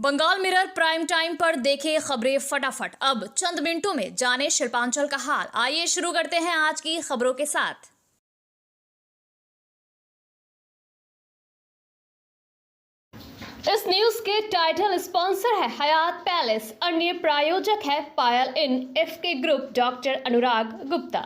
Bengal mirror prime time पर देखे खबरें फटाफट। अब चंद मिनटों में जाने शिल्पांचल का हाल। आइए शुरू करते हैं आज की खबरों के साथ। इस न्यूज के टाइटल स्पॉन्सर है हयात पैलेस, अन्य प्रायोजक है पायल इन एफके group, doctor Anurag Gupta.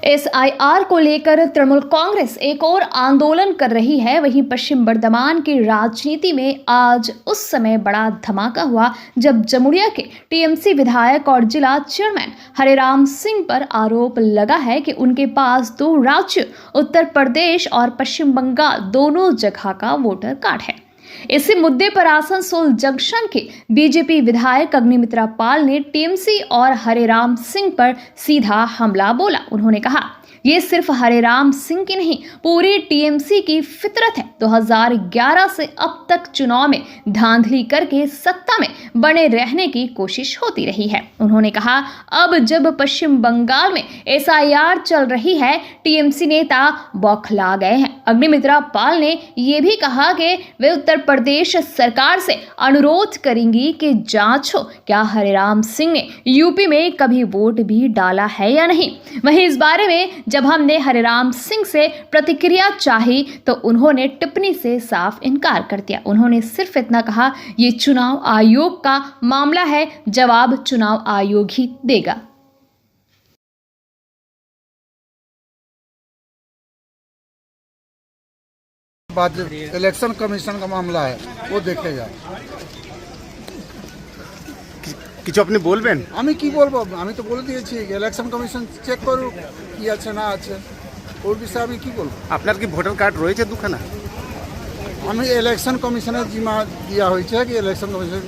SIR को लेकर तृणमूल कांग्रेस एक और आंदोलन कर रही है। वहीं पश्चिम बर्धमान की राजनीति में आज उस समय बड़ा धमाका हुआ जब जमुड़िया के TMC विधायक और जिला चेयरमैन हरिराम सिंह पर आरोप लगा है कि उनके पास 2 राज्य उत्तर प्रदेश और पश्चिम बंगाल दोनों जगह का वोटर कार्ड है। इसी मुद्दे पर आसनसोल जंक्शन के बीजेपी विधायक अग्निमित्रा पाल ने TMC और हरिराम सिंह पर सीधा हमला बोला। उन्होंने कहा, ये सिर्फ हरिराम सिंह की नहीं, पूरी TMC की फितरत है। 2011 से अब तक चुनाव में धांधली करके सत्ता में बने रहने की कोशिश होती रही है। उन्होंने कहा, अब जब पश्चिम बंगाल में SIR चल रही है, TMC नेता बौखला गए हैं। अग्निमित्रा पाल ने यह भी कहा कि वे उत्तर प्रदेश सरकार से अनुरोध करेंगी कि जांच हो, क्या हरिराम सिंह ने यूपी में कभी वोट भी डाला है या नहीं। वहीं इस बारे में जब हमने हरिराम सिंह से प्रतिक्रिया चाही तो उन्होंने टिप्पणी से साफ इनकार कर दिया। उन्होंने सिर्फ इतना कहा, ये चुनाव आयोग का मामला है, जवाब चुनाव आयोग ही देगा। बाद इलेक्शन कमीशन का मामला है, वो देखेगा। কিছু আপনি বলবেন? আমি কি বলবো, আমি তো বলে দিয়েছি ইলেকশন কমিশন চেক করুক কি আছে না আছে, ওর বিষয়ে আমি কি বলবো। আপনার কি ভোটার কার্ড রয়েছে দুখানা? আমি ইলেকশন কমিশনের জিম্মা দেওয়া হয়েছে কি ইলেকশন কমিশন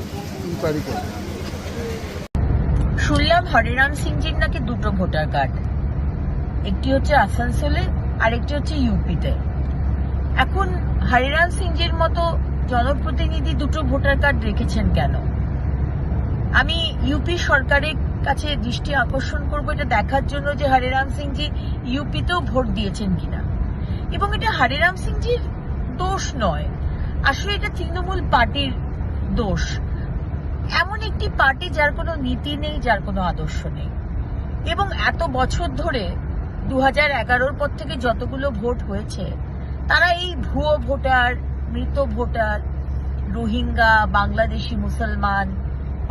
ইনকোয়ারি করবে। শুনলাম হরিরাম সিংজির নাকি 2টো ভোটার কার্ড, একটি হচ্ছে আসানসোলে আর একটি হচ্ছে ইউপিতে। এখন হরিরাম সিংজির মতো জনপ্রতিনিধি 2টো ভোটার কার্ড রেখেছেন কেন? আমি ইউপি সরকারের কাছে দৃষ্টি আকর্ষণ করব এটা দেখার জন্য যে হরিরাম সিংজি ইউপিতেও ভোট দিয়েছেন কিনা, এবং এটা হরিরাম সিংজির দোষ নয়, আসলে এটা তৃণমূল পার্টির দোষ। এমন একটি পার্টি যার কোনো নীতি নেই, যার কোনো আদর্শ নেই, এবং এত বছর ধরে 2011 পর থেকে যতগুলো ভোট হয়েছে তারা এই ভুয়ো ভোটার, মৃত ভোটার, রোহিঙ্গা, বাংলাদেশি মুসলমান,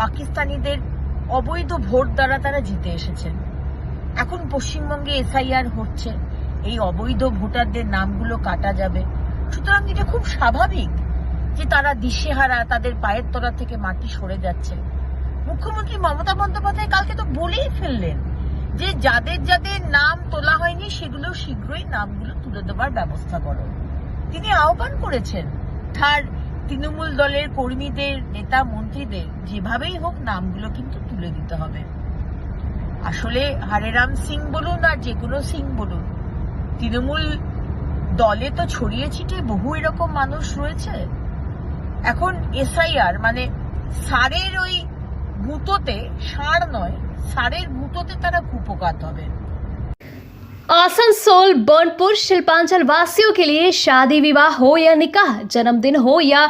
পাকিস্তানিদের অবৈধ ভোট দ্বারা তারা জিতে এসেছেন। এখন পশ্চিমবঙ্গে SIR হচ্ছে, এই অবৈধ ভোটারদের নামগুলো কাটা যাবে। সুতরাং এটা খুব স্বাভাবিক যে তারা দিশেহারা, তাদের পায়ের তলা থেকে মাটি সরে যাচ্ছে। মুখ্যমন্ত্রী মমতা বন্দ্যোপাধ্যায় কালকে তো বলেই ফেললেন যে যাদের যাদের নাম তোলা হয়নি সেগুলো শীঘ্রই নামগুলো তুলে দেওয়ার ব্যবস্থা করো। তিনি আহ্বান করেছেন তার তৃণমূল দলের কর্মীদের, নেতা মন্ত্রীদের যেভাবেই হোক নামগুলো কিন্তু তুলে দিতে হবে। আসলে হরিরাম সিং বলুন আর যে কোনো সিং বলুন, তৃণমূল দলে তো ছড়িয়ে ছিটিয়ে বহু এরকম মানুষ রয়েছে। এখন SIR মানে সারের ওই গুঁতোতে, ষাঁড় নয়, সারের গুঁতোতে তারা কুপোকাত হবে। आसनसोल बर्नपुर शिल्पांचल वासियों के लिए शादी विवाह हो या निकाह, जन्मदिन हो या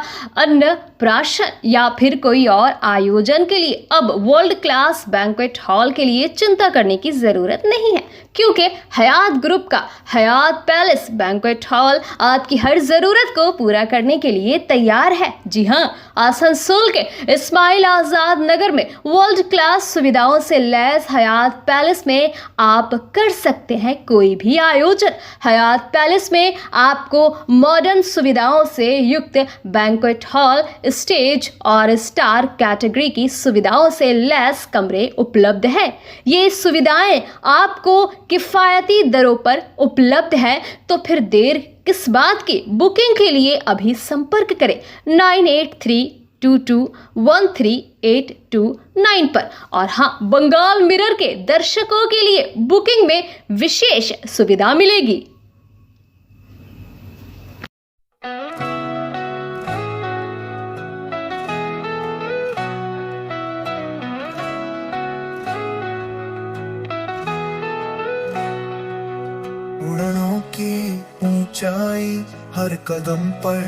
अन्नप्राशन या फिर कोई और आयोजन के लिए अब वर्ल्ड क्लास बैंक्वेट हॉल के लिए चिंता करने की जरूरत नहीं है, क्योंकि हयात ग्रुप का हयात पैलेस बैंक्वेट हॉल आपकी हर जरूरत को पूरा करने के लिए तैयार है। जी हाँ, आसनसोल के इस्माइल आजाद नगर में वर्ल्ड क्लास सुविधाओं से लैस हयात पैलेस में आप कर सकते हैं कोई भी आयोजन। हयात पैलेस में आपको मॉडर्न सुविधाओं से युक्त बैंक्वेट हॉल, स्टेज और स्टार कैटेगरी की सुविधाओं से लैस कमरे उपलब्ध है। ये सुविधाएं आपको किफायती दरों पर उपलब्ध है, तो फिर देर किस बात की। बुकिंग के लिए अभी संपर्क करें 9832213829 पर। और हाँ, बंगाल मिरर के दर्शकों के लिए बुकिंग में विशेष सुविधा मिलेगी। उड़नों की ऊंचाई हर कदम पर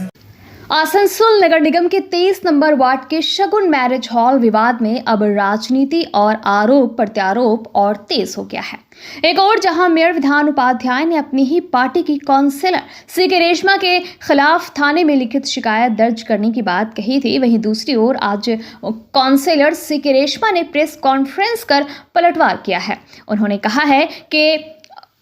आसनसोल नगर निगम के 23 नंबर वार्ड के शगुन मैरिज हॉल विवाद में अब राजनीति और आरोप प्रत्यारोप और तेज हो गया है। एक और जहां मेयर विधान उपाध्याय ने अपनी ही पार्टी की काउंसिलर सीके रेशमा के खिलाफ थाने में लिखित शिकायत दर्ज करने की बात कही थी, वहीं दूसरी ओर आज काउंसिलर सीके रेशमा ने प्रेस कॉन्फ्रेंस कर पलटवार किया है। उन्होंने कहा है कि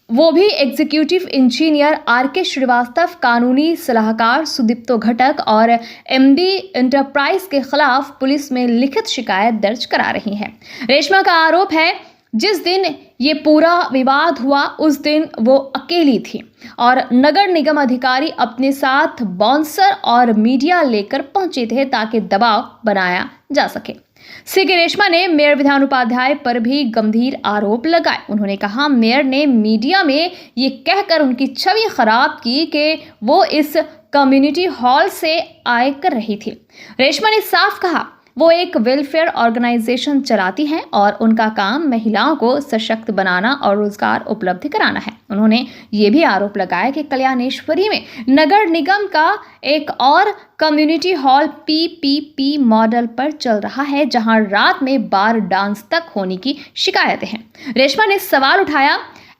वो भी एग्जीक्यूटिव इंजीनियर आर.के. श्रीवास्तव, कानूनी सलाहकार सुदीप्तो घटक और एमडी एंटरप्राइज के खिलाफ पुलिस में लिखित शिकायत दर्ज करा रही है। रेशमा का आरोप है जिस दिन ये पूरा विवाद हुआ उस दिन वो अकेली थी और नगर निगम अधिकारी अपने साथ बाउंसर और मीडिया लेकर पहुंचे थे ताकि दबाव बनाया जा सके। सीके रेशमा ने मेयर विधान उपाध्याय पर भी गंभीर आरोप लगाए। उन्होंने कहा मेयर ने मीडिया में ये कहकर उनकी छवि खराब की कि वो इस कम्युनिटी हॉल से आय कर रही थी। रेशमा ने साफ कहा वो एक वेलफेयर ऑर्गेनाइजेशन चलाती हैं और उनका काम महिलाओं को सशक्त बनाना और रोजगार उपलब्ध कराना है। उन्होंने ये भी आरोप लगाया कि कल्याणेश्वरी में नगर निगम का एक और कम्युनिटी हॉल पीपीपी मॉडल पर चल रहा है जहां रात में बार डांस तक होने की शिकायतें हैं। रेशमा ने सवाल उठाया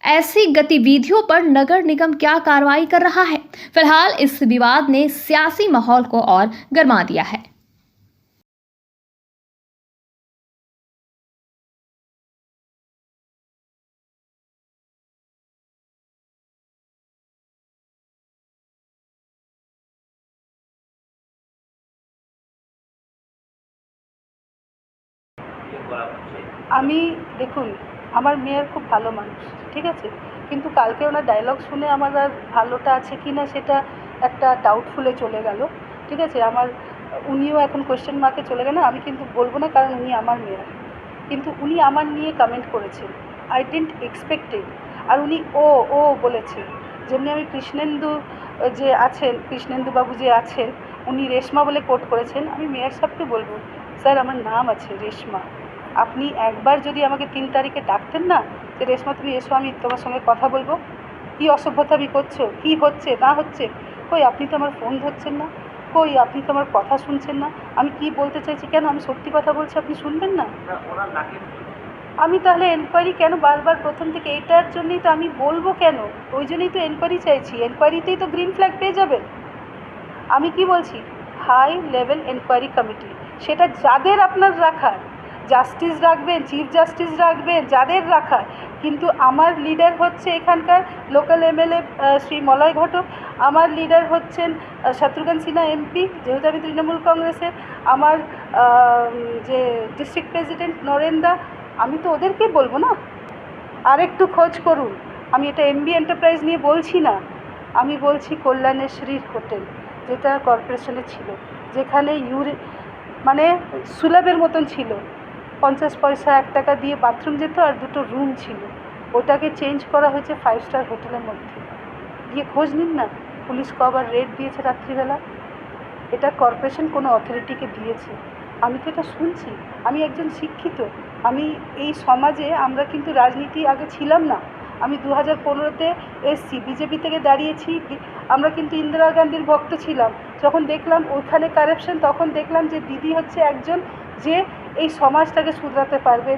ऐसी गतिविधियों पर नगर निगम क्या कार्रवाई कर रहा है। फिलहाल इस विवाद ने सियासी माहौल को और गर्मा दिया है। আমি দেখুন আমার মেয়ের খুব ভালো মানুষ, ঠিক আছে, কিন্তু কালকে ওনার ডায়লগ শুনে আমার আর ভালোটা আছে কি না সেটা একটা ডাউটফুলে চলে গেল, ঠিক আছে। আমার উনিও এখন কোয়েশ্চেন মার্কে চলে গেল। আমি কিন্তু বলবো না কারণ উনি আমার মেয়ার, কিন্তু উনি আমার নিয়ে কমেন্ট করেছেন, আই ডিডন্ট এক্সপেক্টেড। আর উনি ও বলেছে, যেমনি আমি কৃষ্ণেন্দু যে আছেন, কৃষ্ণেন্দু বাবু যে আছেন, উনি রেশমা বলে কোট করেছেন। আমি মেয়ার সাহেবকে বলবো স্যার আমার নাম আছে রেশমা, আপনি একবার যদি আমাকে 3 তারিখে ডাকতেন না যে রেশমা তুমি এসো আমি তোমার সঙ্গে কথা বলবো, কী অসভ্যতামি করছো, কী হচ্ছে না হচ্ছে, কই আপনি তো আমার ফোন ধরছেন না, কই আপনি তো আমার কথা শুনছেন না, আমি কি বলতে চাইছি, কেন আমি সত্যি কথা বলছি আপনি শুনবেন না? আমি তাহলে এনকোয়ারি কেন বারবার প্রথম থেকে, এটার জন্যই তো আমি বলবো কেন, ওই জন্যই তো এনকোয়ারি চাইছি, এনকোয়ারিতেই তো গ্রিন ফ্ল্যাগ পেয়ে যাবেন। আমি কি বলছি, হাই লেভেল এনকোয়ারি কমিটি, সেটা যাদের আপনার রাখার, জাস্টিস রাখবেন, চিফ জাস্টিস রাখবেন, যাদের রাখার, কিন্তু আমার লিডার হচ্ছে এখানকার লোকাল এমএলএ শ্রী মলয় ঘটক, আমার লিডার হচ্ছেন শত্রুঘ্ন সিনহা এমপি, যেহেতু আমি তৃণমূল কংগ্রেসের, আমার যে ডিস্ট্রিক্ট প্রেসিডেন্ট নরেন্দা, আমি তো ওদেরকে বলবো না। আর একটু খোঁজ করুন, আমি এটা এমবি এন্টারপ্রাইজ নিয়ে বলছি না, আমি বলছি কল্যাণেশ্বরীর হোটেল যেটা কর্পোরেশনে ছিল, যেখানে মানে সুলভের মতন ছিল, 50 পয়সা 1 টাকা দিয়ে বাথরুম যেত আর 2টো রুম ছিল, ওটাকে চেঞ্জ করা হয়েছে 5 স্টার হোটেলের মধ্যে। গিয়ে খোঁজ নিন না পুলিশ কবার রেড দিয়েছে রাত্রিবেলা, এটা কর্পোরেশন কোনো অথরিটিকে দিয়েছে। আমি তো এটা শুনছি, আমি একজন শিক্ষিত, আমি এই সমাজে, আমরা কিন্তু রাজনীতি আগে ছিলাম না, আমি 2015-তে এসছি, বিজেপি থেকে দাঁড়িয়েছি, আমরা কিন্তু ইন্দিরা গান্ধীর ভক্ত ছিলাম। যখন দেখলাম ওইখানে কারাপশন, তখন দেখলাম যে দিদি হচ্ছে একজন যে এই সমাজটাকে শুধরাতে পারবে।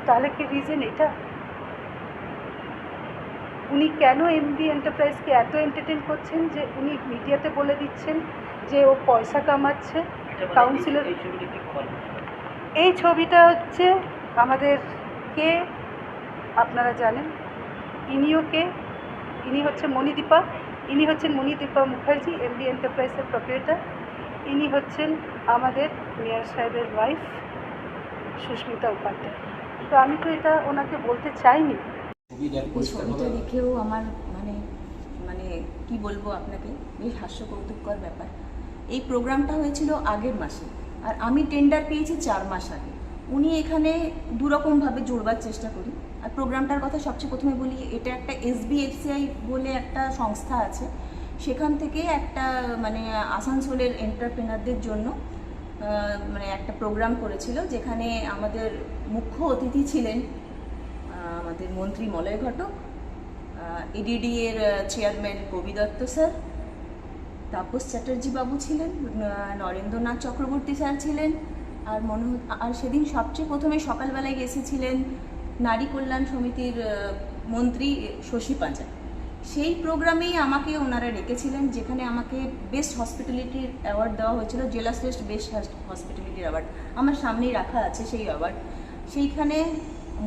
তাহলে কি রিজন এটা? উনি কেন এমবি এন্টারপ্রাইজকে এত এন্টারটেন করছেন যে উনি মিডিয়াতে বলে দিচ্ছেন যে ও পয়সা কামাচ্ছে? কাউন্সিলর, এই ছবিটা হচ্ছে আমাদের কে আপনারা জানেন, ইনিও কে, ইনি হচ্ছে মণিদীপা, ইনি হচ্ছেন মণিদীপা মুখার্জি, এমবি এন্টারপ্রাইজের প্রপারেটর, ইনি হচ্ছেন আমাদের মেয়র সাহেবের ওয়াইফ সুস্মিতা উপাধ্যায়। তো আমি তো এটা ওনাকে বলতে চাইনি। ওই ছবিটা দেখেও আমার মানে কি বলবো আপনাকে, বেশ হাস্যকৌতুককর ব্যাপার। এই প্রোগ্রামটা হয়েছিল আগের মাসে আর আমি টেন্ডার পেয়েছি 4 মাস আগে। উনি এখানে দুরকমভাবে জোড়বার চেষ্টা করি। আর প্রোগ্রামটার কথা সবচেয়ে প্রথমে বলি, এটা একটা SBFCI বলে একটা সংস্থা আছে, সেখান থেকে একটা মানে আসানসোলের এন্টারপ্রেনারদের জন্য মানে একটা প্রোগ্রাম করেছিল, যেখানে আমাদের মুখ্য অতিথি ছিলেন আমাদের মন্ত্রী মলয় ঘটক, এডিডি এর চেয়ারম্যান কবি দত্ত স্যার, তাপস চ্যাটার্জি বাবু ছিলেন, নরেন্দ্রনাথ চক্রবর্তী স্যার ছিলেন, আর সেদিন সবচেয়ে প্রথমে সকালবেলায় এসেছিলেন নারী কল্যাণ সমিতির মন্ত্রী শশী পাঁজা। সেই প্রোগ্রামেই আমাকে ওনারা রেখেছিলেন, যেখানে আমাকে বেস্ট হসপিটালিটির অ্যাওয়ার্ড দেওয়া হয়েছিল, জেলা শ্রেষ্ঠ বেস্ট হসপিটালিটির অ্যাওয়ার্ড আমার সামনেই রাখা আছে সেই অ্যাওয়ার্ড। সেইখানে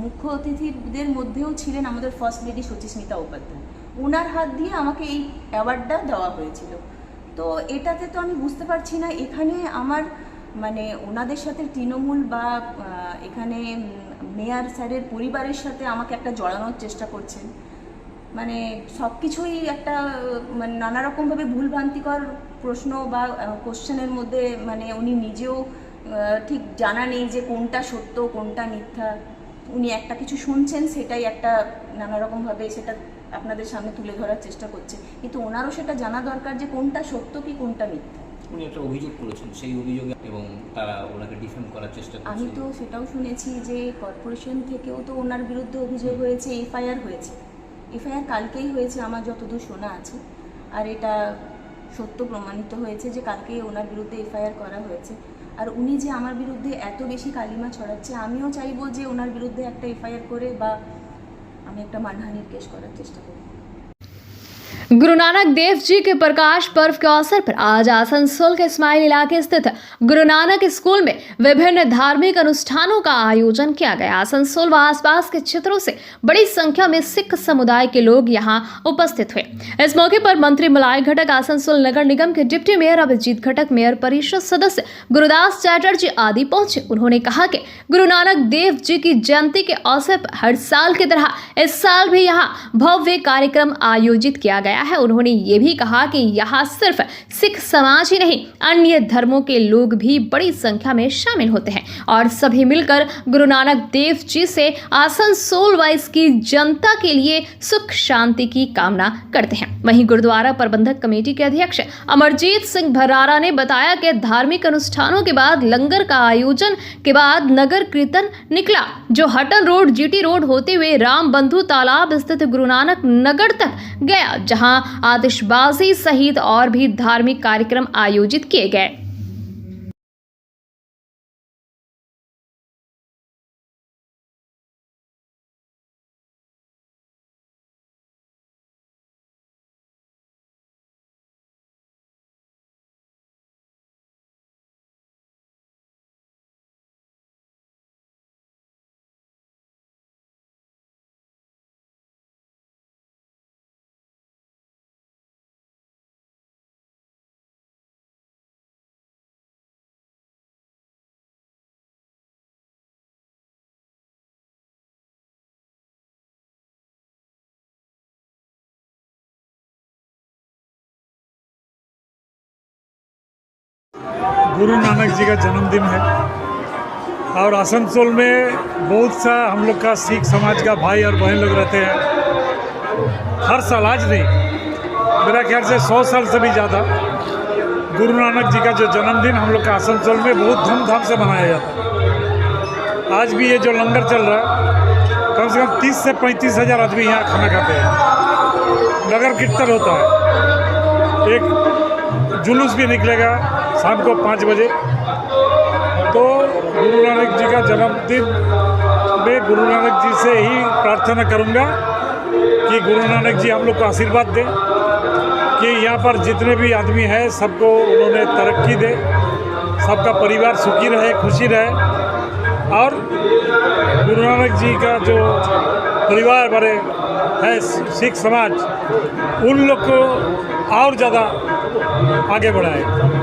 মুখ্য অতিথিদের মধ্যেও ছিলেন আমাদের ফার্স্ট লেডি সুচিস্মিতা উপাধ্যায়। ওনার হাত দিয়ে আমাকে এই অ্যাওয়ার্ডটা দেওয়া হয়েছিল। তো এটাতে তো আমি বুঝতে পারছি না এখানে আমার মানে ওনাদের সাথে তৃণমূল বা এখানে মেয়র স্যারের পরিবারের সাথে আমাকে একটা জড়ানোর চেষ্টা করছেন। মানে সব কিছুই একটা মানে নানা রকমভাবে ভুলভ্রান্তিকর প্রশ্ন বা কোশ্চেনের মধ্যে মানে উনি নিজেও ঠিক জানা নেই যে কোনটা সত্য কোনটা মিথ্যা। উনি একটা কিছু শুনছেন, সেটাই একটা নানা রকমভাবে সেটা আপনাদের সামনে তুলে ধরার চেষ্টা করছে, কিন্তু ওনারও সেটা জানা দরকার যে কোনটা সত্য কি কোনটা মিথ্যা। উনি একটা অভিযোগ করেছেন, সেই অভিযোগে এবং তারা ওনাকে ডিফেম করার চেষ্টা করছে। আমি তো সেটাও শুনেছি যে কর্পোরেশন থেকেও তো ওনার বিরুদ্ধে অভিযোগ হয়েছে, এফআইআর হয়েছে। এফআইআর কালকেই হয়েছে আমার যতদূর শোনা আছে, আর এটা সত্য প্রমাণিত হয়েছে যে কালকেই ওনার বিরুদ্ধে এফআইআর করা হয়েছে। আর উনি যে আমার বিরুদ্ধে এত বেশি কালিমা ছড়াচ্ছে, আমিও চাইবো যে ওনার বিরুদ্ধে একটা এফআইআর করে বা আমি একটা মানহানির কেস করার চেষ্টা করব। गुरु नानक देव जी के प्रकाश पर्व के अवसर पर आज आसनसोल के इस्माइल इलाके स्थित गुरु नानक स्कूल में विभिन्न धार्मिक अनुष्ठानों का आयोजन किया गया। आसनसोल व आसपास के क्षेत्रों से बड़ी संख्या में सिख समुदाय के लोग यहां उपस्थित हुए। इस मौके पर मंत्री मलाय घटक, आसनसोल नगर निगम के डिप्टी मेयर अभिजीत घटक, मेयर परिषद सदस्य गुरुदास चैटर्जी आदि पहुंचे। उन्होंने कहा कि गुरु नानक देव जी की जयंती के अवसर पर हर साल की तरह इस साल भी यहाँ भव्य कार्यक्रम आयोजित किया गया है। उन्होंने ये भी कहा कि यहाँ सिर्फ सिख समाज ही नहीं, अन्य धर्मों के लोग भी बड़ी संख्या में शामिल होते हैं और सभी मिलकर गुरु नानक देव जी से आसनसोल व इसकी जनता के लिए सुख शांति की कामना करते हैं। वहीं गुरुद्वारा प्रबंधक कमेटी के अध्यक्ष अमरजीत सिंह भरारा ने बताया कि धार्मिक अनुष्ठानों के बाद लंगर का आयोजन के बाद नगर कीर्तन निकला, जो हटन रोड, जीटी रोड होते हुए राम बंधु तालाब स्थित गुरु नानक नगर तक गया, जहां आतिशबाजी सहित और भी धार्मिक कार्यक्रम आयोजित किए गए। गुरु नानक जी का जन्मदिन है और आसनसोल में बहुत सा हम लोग का सिख समाज का भाई और बहन लोग रहते हैं। हर साल, आज नहीं, मेरा ख्याल से 100 साल से भी ज़्यादा गुरु नानक जी का जो जन्मदिन हम लोग का आसनसोल में बहुत धूमधाम से मनाया जाता है। आज भी ये जो लंगर चल रहा है, कम से कम 30 से 35 हज़ार आदमी यहाँ खाना खाते हैं। नगर कीर्तन होता है, एक जुलूस भी निकलेगा शाम को 5 बजे। तो गुरु नानक जी का जन्मदिन में गुरु नानक जी से ही प्रार्थना करूंगा कि गुरु नानक जी हम लोग को आशीर्वाद दें कि यहाँ पर जितने भी आदमी हैं सबको उन्होंने तरक्की दे, सबका परिवार सुखी रहे, खुशी रहे, और गुरु नानक जी का जो परिवार बड़े है सिख समाज, उन लोग को और ज़्यादा आगे बढ़ाए।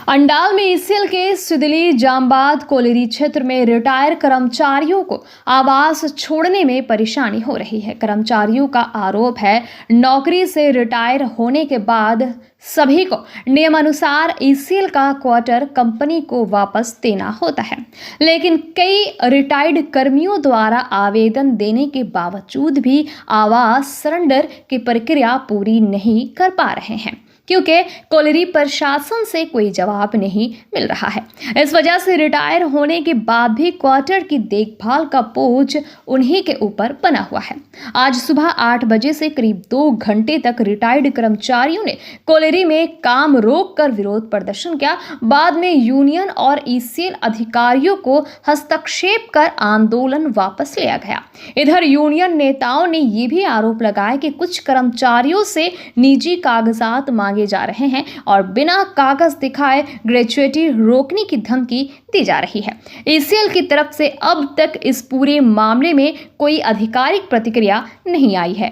अंडाल में ईसीएल के सिदली जामबाद कोलेरी क्षेत्र में रिटायर कर्मचारियों को आवास छोड़ने में परेशानी हो रही है। कर्मचारियों का आरोप है नौकरी से रिटायर होने के बाद सभी को नियमानुसार ईसीएल का क्वार्टर कंपनी को वापस देना होता है, लेकिन कई रिटायर्ड कर्मियों द्वारा आवेदन देने के बावजूद भी आवास सरेंडर की प्रक्रिया पूरी नहीं कर पा रहे हैं। क्योंकि कोलरी प्रशासन से कोई जवाब नहीं मिल रहा है। इस वजह से रिटायर होने के बाद भी क्वार्टर की देखभाल का बोझ उन्हीं के ऊपर बना हुआ है। आज सुबह 8 बजे से करीब 2 घंटे तक रिटायर्ड कर्मचारियों ने कोलरी में काम रोककर विरोध प्रदर्शन किया। बाद में यूनियन और ईसीएल अधिकारियों को हस्तक्षेप कर आंदोलन वापस लिया गया। इधर यूनियन नेताओं ने ये भी आरोप लगाया कि कुछ कर्मचारियों से निजी कागजात मांगे जा रहे हैं और बिना कागज दिखाए ग्रेच्युटी रोकने की धमकी दी जा रही है। ईसीएल की तरफ से अब तक इस पूरे मामले में कोई आधिकारिक प्रतिक्रिया नहीं आई है।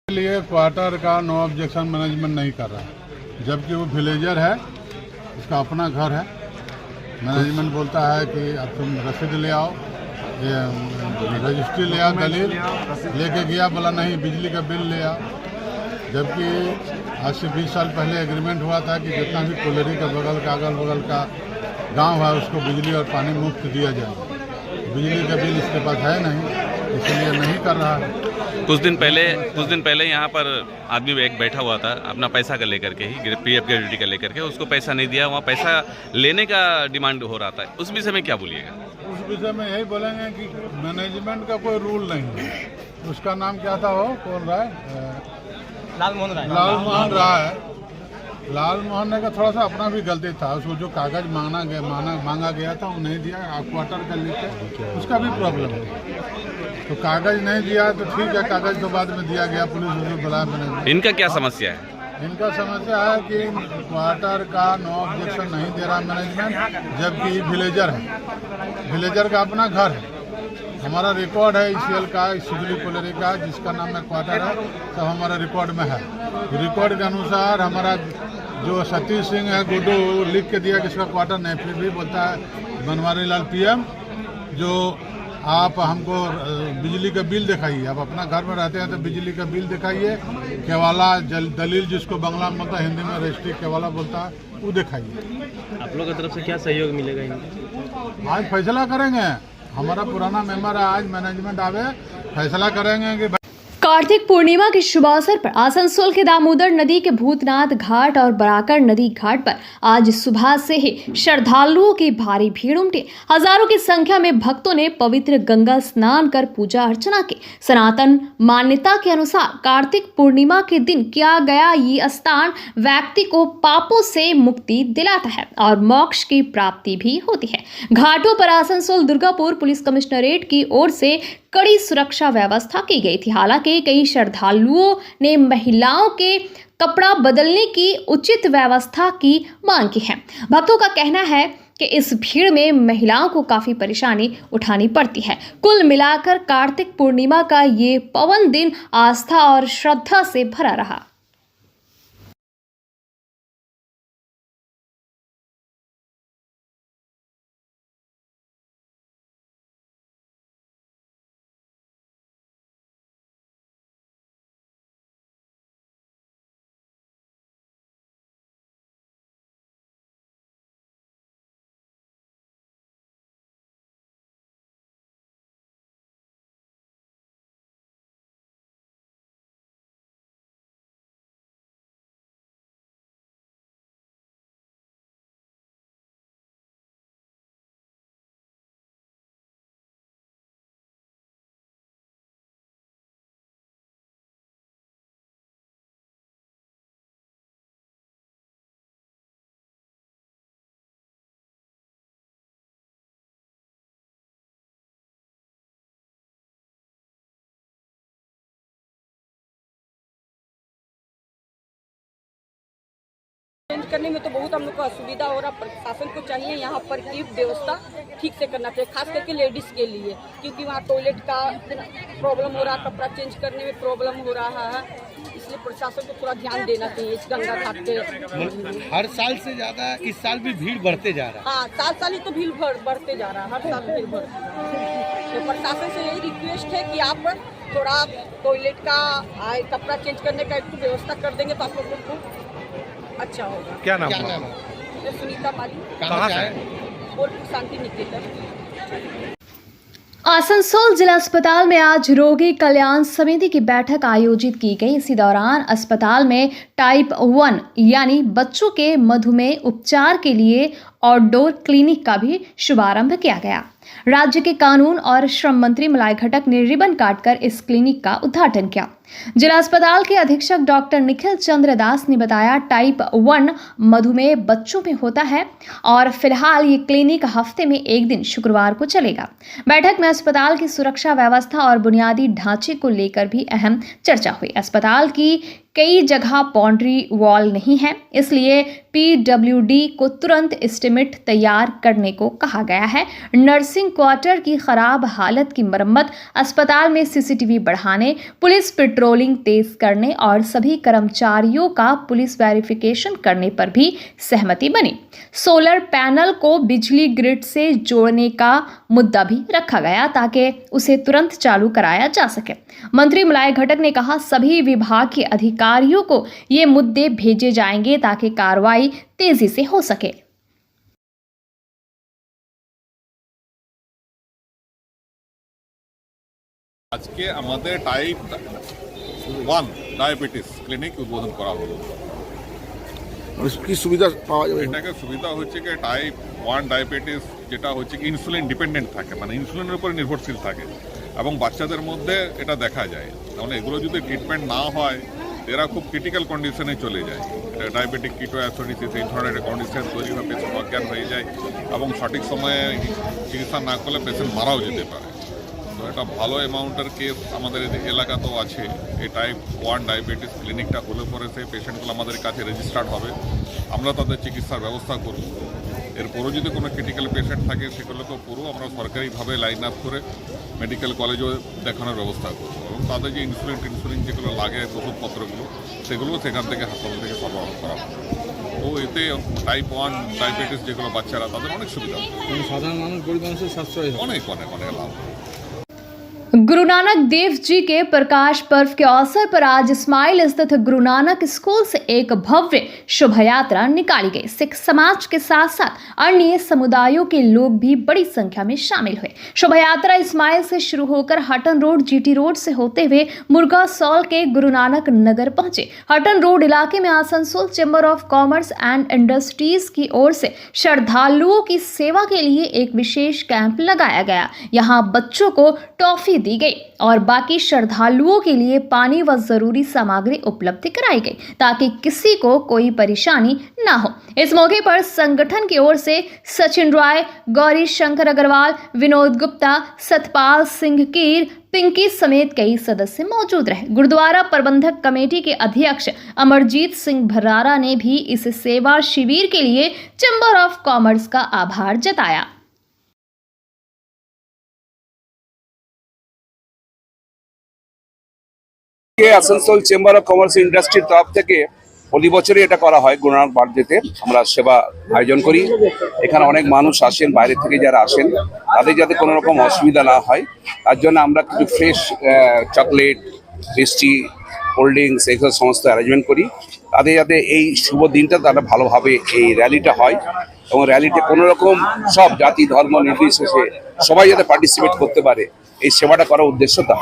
लिए क्वार्टर का नो ऑब्जेक्शन मैनेजमेंट नहीं कर रहा है, जबकि वो विलेजर है, उसका अपना घर है। मैनेजमेंट बोलता है कि अब तुम रसीद ले आओ, रजिस्ट्री ले आओ, दलील लेके गया, बोला नहीं बिजली का बिल ले आओ। जबकि आज से 20 साल पहले एग्रीमेंट हुआ था कि जितना भी कोलरी का बगल का अगल बगल का गांव है उसको बिजली और पानी मुफ्त दिया जाए। बिजली का बिल इसके पास है नहीं, इसलिए नहीं कर रहा है। कुछ दिन पहले यहाँ पर आदमी एक बैठा हुआ था अपना पैसा का लेकर के ही, पीएफ ग्रेच्युटी का लेकर के, उसको पैसा नहीं दिया, वहाँ पैसा लेने का डिमांड हो रहा था। उस विषय में क्या बोलिएगा? उस विषय में यही बोलेंगे कि मैनेजमेंट का कोई रूल नहीं है। उसका नाम क्या था, वो कौन रहा है? लालमोहन राय। लालमोहन ने का थोड़ा सा अपना भी गलती था, उसको जो कागज मांगा गया था वो नहीं दिया। क्वार्टर का लेके उसका भी प्रॉब्लम है, तो कागज नहीं दिया तो ठीक है, कागज तो बाद में दिया गया, पुलिस उसको बुलाया मैंने। इनका क्या समस्या है? इनका समस्या है कि क्वार्टर का नो ऑब्जेक्शन नहीं दे रहा मैनेजमेंट, जबकि विलेजर है, विलेजर का अपना घर है। हमारा रिकॉर्ड है ईसीएल का, सिजली कोलरी का, जिसका नाम में क्वार्टर है, सब हमारा रिकॉर्ड में है। रिकॉर्ड के अनुसार हमारा जो सतीश सिंह है गुड्डू लिख के दिया कि इसका क्वार्टर नहीं, फिर भी बोलता है बनवारी लाल पीएम जो आप हमको बिजली का बिल दिखाइए। आप अपना घर में रहते हैं तो बिजली का बिल दिखाइए, केवाला दलील जिसको बांग्ला में बोलता है, हिंदी में रजिस्ट्री केवाला बोलता है, वो दिखाइए। आप लोगों की तरफ से क्या सहयोग मिलेगा इनको? आज फैसला करेंगे, हमारा पुराना मेंबर है, आज मैनेजमेंट आवे फैसला करेंगे कि कार्तिक पूर्णिमा के शुभ अवसर पर आसनसोल के दामोदर नदी के भूतनाथ घाट और बराकर नदी घाट पर आज सुबह से ही श्रद्धालुओं की भारी भीड़ उमटी। हजारों की संख्या में भक्तों ने पवित्र गंगा स्नान कर पूजा अर्चना की। सनातन मान्यता के अनुसार कार्तिक पूर्णिमा के दिन किया गया ये स्नान व्यक्ति को पापों से मुक्ति दिलाता है और मोक्ष की प्राप्ति भी होती है। घाटों पर आसनसोल दुर्गापुर पुलिस कमिश्नरेट की ओर से कड़ी सुरक्षा व्यवस्था की गई थी। हालांकि कई श्रद्धालुओं ने महिलाओं के कपड़ा बदलने की उचित व्यवस्था की मांग की है। भक्तों का कहना है कि इस भीड़ में महिलाओं को काफी परेशानी उठानी पड़ती है। कुल मिलाकर कार्तिक पूर्णिमा का ये पावन दिन आस्था और श्रद्धा से भरा रहा। चेंज करने में तो बहुत हम लोग को असुविधा हो रहा। प्रशासन को चाहिए यहाँ पर की व्यवस्था ठीक से करना चाहिए, खास करके लेडीज के लिए, क्योंकि वहाँ टॉयलेट का प्रॉब्लम हो रहा, कपड़ा चेंज करने में प्रॉब्लम हो रहा है। इसलिए प्रशासन को थोड़ा ध्यान देना चाहिए इस गंगा घाट पे। हर साल से ज्यादा इस साल भी भीड़ बढ़ते जा रहा है। हाँ, साल ही तो भीड़ बढ़ते जा रहा है, हर साल भीड़ बढ़ती। तो प्रशासन से यही रिक्वेस्ट है कि आप थोड़ा टॉयलेट का कपड़ा चेंज करने का एक व्यवस्था कर देंगे तो आप लोगों को अच्छा होगा। क्या नाम है? सुनीता माली। कहाँ से? बोलपुर शांति निकेतन। आसनसोल जिला अस्पताल में आज रोगी कल्याण समिति की बैठक आयोजित की गई। इसी दौरान अस्पताल में टाइप 1 यानी बच्चों के मधुमेह उपचार के लिए आउटडोर क्लिनिक का भी शुभारंभ किया गया। राज्य के कानून और श्रम मंत्री मलाय घटक ने रिबन काटकर इस क्लिनिक का उद्घाटन किया। जिला अस्पताल के अधीक्षक डॉक्टर निखिल चंद्र दास ने बताया, टाइप 1 मधुमेह बच्चों में होता है और फिलहाल ये क्लिनिक हफ्ते में एक दिन शुक्रवार को चलेगा। बैठक में अस्पताल की सुरक्षा व्यवस्था और बुनियादी ढांचे को लेकर भी अहम चर्चा हुई। अस्पताल की कई जगह बाउंड्री वॉल नहीं है, इसलिए PWD को तुरंत एस्टीमेट तैयार करने को कहा गया है। नर्सिंग क्वार्टर की खराब हालत की मरम्मत, अस्पताल में CCTV बढ़ाने, पुलिस पेट्रोलिंग तेज करने और सभी कर्मचारियों का पुलिस वेरिफिकेशन करने पर भी सहमति बनी। सोलर पैनल को बिजली ग्रिड से जोड़ने का मुद्दा भी रखा गया ताकि उसे तुरंत चालू कराया जा सके। मंत्री मलाय घटक ने कहा, सभी विभाग के अधिकारियों को ये मुद्दे भेजे जाएंगे ताकि कार्रवाई तेजी से हो सके। আজকে আমাদের টাইপ 1 ডায়াবেটিস ক্লিনিক উদ্বোধন করা হলো। কি সুবিধা পাওয়া যাবে? এটাকে সুবিধা হচ্ছে কি টাইপ 1 ডায়াবেটিস যেটা হচ্ছে কি ইনসুলিন ডিপেন্ডেন্ট থাকে, মানে ইনসুলিনের উপর নির্ভরশীল থাকে এবং বাচ্চাদের মধ্যে এটা দেখা যায়। তাহলে এগুলো যদি ট্রিটমেন্ট না হয় এরা খুব ক্রিটিক্যাল কন্ডিশনে চলে যায়। ডায়াবেটিক কিটোঅ্যাসিডোসিস এই ধরনের কন্ডিশন তৈরি হয়ে পেশেন্ট অজ্ঞান হয়ে যায় এবং সঠিক সময়ে চিকিৎসা না করলে পেশেন্ট মারাও যেতে পারে। তো এটা ভালো অ্যামাউন্টের কেস আমাদের এলাকাতেও আছে। এই টাইপ 1 ডায়াবেটিস ক্লিনিকটা হলে পরে সেই পেশেন্টগুলো আমাদের কাছে রেজিস্টার্ড হবে, আমরা তাদের চিকিৎসার ব্যবস্থা করব। এরপরও যদি কোনো ক্রিটিক্যাল পেশেন্ট থাকে সেগুলোকে পুরো আমরা সরকারিভাবে লাইন আপ করে মেডিকেল কলেজেও দেখানোর ব্যবস্থা করব এবং তাদের যে ইনসুলিন যেগুলো লাগে ওষুধপত্রগুলো সেগুলো সেখান থেকে হাসপাতাল থেকে সরবরাহ করা হবে। তো এতে টাইপ 1 ডায়াবেটিস যেগুলো বাচ্চারা তাদের অনেক সুবিধা হবে, সাধারণ মানুষ গরিব মানুষের সাশ্রয় অনেক অনেক অনেক লাভ। गुरु नानक देव जी के प्रकाश पर्व के अवसर पर आज इस्माइल स्थित गुरु नानक स्कूल से एक भव्य शोभा यात्रा निकाली गई। सिख समाज के साथ साथ अन्य समुदायों के लोग भी बड़ी संख्या में शामिल हुए। शोभा यात्रा इस्माइल से शुरू होकर हटन रोड GT रोड से होते हुए मुर्गासौल के गुरु नानक नगर पहुंचे। हटन रोड इलाके में Asansol chamber of commerce and industries की ओर से श्रद्धालुओं की सेवा के लिए एक विशेष कैंप लगाया गया। यहाँ बच्चों को टॉफी दी गई और बाकी श्रद्धालुओं के लिए पानी व जरूरी सामग्री उपलब्ध कराई गई ताकि किसी को कोई परेशानी ना हो। इस मौके पर संगठन की ओर से सचिन रॉय, गौरी शंकर अग्रवाल, विनोद गुप्ता, सतपाल सिंह कीर, पिंकी समेत कई सदस्य मौजूद रहे। गुरुद्वारा प्रबंधक कमेटी के अध्यक्ष अमरजीत सिंह भर्रारा ने भी इस सेवा शिविर के लिए चैम्बर ऑफ कॉमर्स का आभार जताया। আসানসোল চেম্বার অফ কমার্স ইন্ডাস্ট্রির তরফ থেকে প্রতি বছরই এটা করা হয়। গুরু নানক বার্থডেতে আমরা সেবা আয়োজন করি। এখানে অনেক মানুষ আসেন, বাইরে থেকে যারা আসেন তাদের যাতে কোনো রকম অসুবিধা না হয় তার জন্য আমরা কিছু ফ্রেশ চকলেট, মিষ্টি, কোল্ড ড্রিঙ্কস এগুলো সমস্ত অ্যারেঞ্জমেন্ট করি। তাদের যাতে এই শুভ দিনটা তারা ভালোভাবে এই র্যালিটা হয় এবং র্যালিতে কোনো রকম সব জাতি ধর্ম নির্বিশেষে সবাই যাতে পার্টিসিপেট করতে পারে, এই সেবাটা করার উদ্দেশ্য তা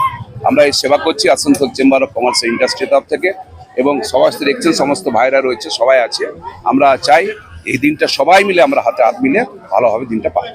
আমরা এই সেবা করছি Asansol chamber of commerce industry তরফ থেকে এবং সবাই দেখছেন সমস্ত ভাইরা রয়েছে, সবাই আছে। আমরা চাই এই দিনটা সবাই মিলে আমরা হাতে হাত মিলে ভালোভাবে দিনটা পাই।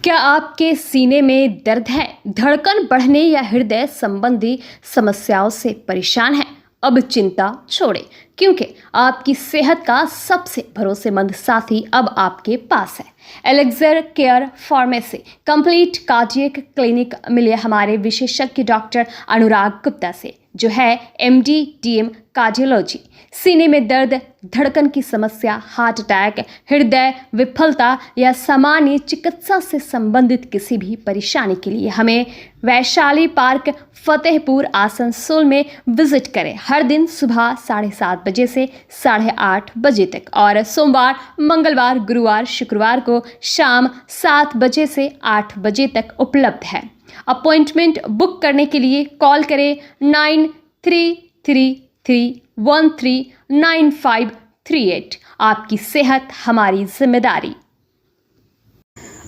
क्या आपके सीने में दर्द है, धड़कन बढ़ने या हृदय संबंधी समस्याओं से परेशान है? अब चिंता छोड़े, क्योंकि आपकी सेहत का सबसे भरोसेमंद साथी अब आपके पास है। Elixir care pharmacy complete cardiac clinic मिले हमारे विशेषज्ञ डॉक्टर अनुराग गुप्ता से, जो है MD DM कार्डियोलॉजी। सीने में दर्द, धड़कन की समस्या, हार्ट अटैक, हृदय विफलता या सामान्य चिकित्सा से संबंधित किसी भी परेशानी के लिए हमें वैशाली पार्क फतेहपुर आसनसोल में विजिट करें। हर दिन सुबह 7:30 बजे से 8:30 बजे तक और सोमवार, मंगलवार, गुरुवार, शुक्रवार को शाम 7 बजे से 8 बजे तक उपलब्ध है। अपॉइंटमेंट बुक करने के लिए कॉल करें 9333139538। आपकी सेहत हमारी जिम्मेदारी।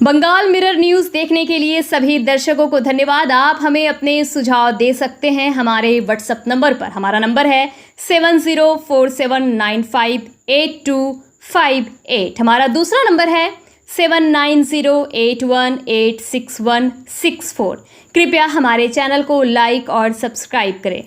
बंगाल मिरर न्यूज़ देखने के लिए सभी दर्शकों को धन्यवाद। आप हमें अपने सुझाव दे सकते हैं हमारे व्हाट्सएप नंबर पर। हमारा नंबर है 7047958258। हमारा दूसरा नंबर है 7908186164। कृपया हमारे चैनल को लाइक और सब्सक्राइब करें।